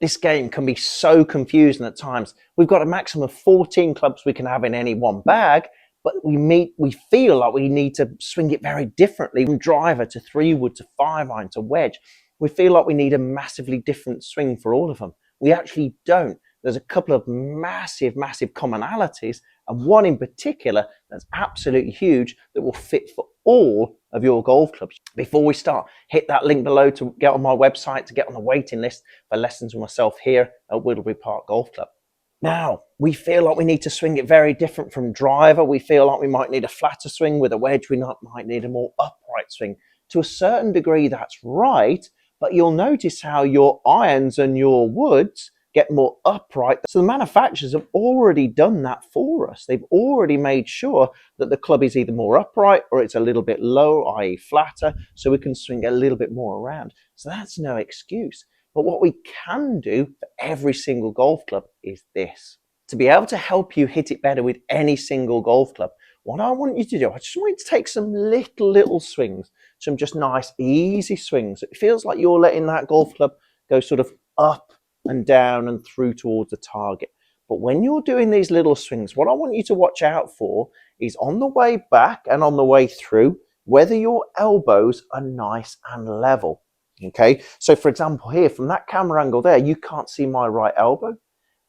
this game can be so confusing at times. We've got a maximum of 14 clubs we can have in any one bag, but we feel like we need to swing it very differently from driver to 3-wood to 5-iron to wedge. We feel like we need a massively different swing for all of them. We actually don't. There's a couple of massive commonalities, and one in particular that's absolutely huge that will fit for all of your golf clubs. Before we start, hit that link below to get on my website to get on the waiting list for lessons with myself here at Whittlebury Park Golf Club. Now, we feel like we need to swing it very different from driver. We feel like we might need a flatter swing. With a wedge, we might need a more upright swing. To a certain degree, that's right, but you'll notice how your irons and your woods get more upright. So the manufacturers have already done that for us. They've already made sure that the club is either more upright or it's a little bit low, i.e. flatter, so we can swing a little bit more around. So that's no excuse. But what we can do for every single golf club is this. To be able to help you hit it better with any single golf club, what I want you to do, I just want you to take some little swings, some just nice, easy swings. It feels like you're letting that golf club go sort of up and down and through towards the target. But when you're doing these little swings, what I want you to watch out for is on the way back and on the way through, whether your elbows are nice and level. Okay, so for example here, from that camera angle there, you can't see my right elbow.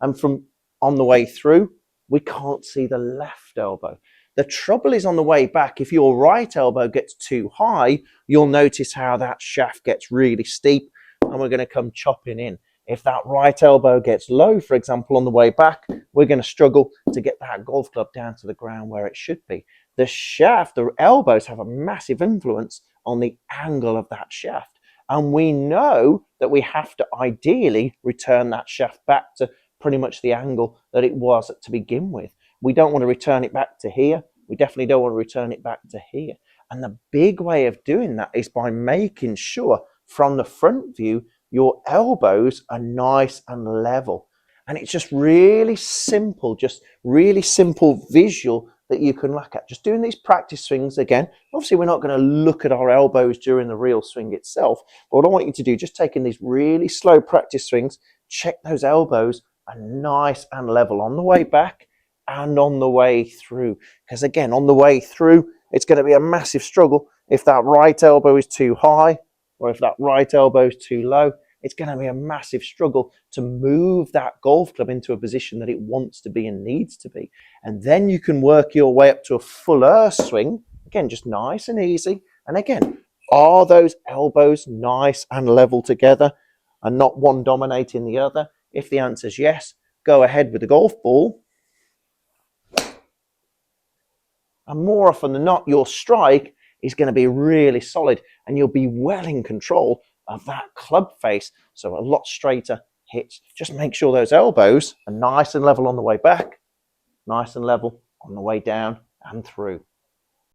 And from on the way through, we can't see the left elbow. The trouble is on the way back, if your right elbow gets too high, you'll notice how that shaft gets really steep and we're going to come chopping in. If that right elbow gets low, for example, on the way back, we're going to struggle to get that golf club down to the ground where it should be. The shaft, the elbows have a massive influence on the angle of that shaft. And we know that we have to ideally return that shaft back to pretty much the angle that it was to begin with. We don't want to return it back to here. We definitely don't want to return it back to here. And the big way of doing that is by making sure from the front view, your elbows are nice and level. And it's just really simple visual that you can look at. Just doing these practice swings again. Obviously, we're not going to look at our elbows during the real swing itself. But what I want you to do, just taking these really slow practice swings, check those elbows are nice and level on the way back and on the way through. Because again, on the way through, it's going to be a massive struggle if that right elbow is too high or if that right elbow is too low. It's going to be a massive struggle to move that golf club into a position that it wants to be and needs to be. And then you can work your way up to a fuller swing. Again, just nice and easy. And again, are those elbows nice and level together and not one dominating the other? If the answer is yes, go ahead with the golf ball. And more often than not, your strike is going to be really solid and you'll be well in control of that club face, so a lot straighter hits. Just make sure those elbows are nice and level on the way back, nice and level on the way down and through.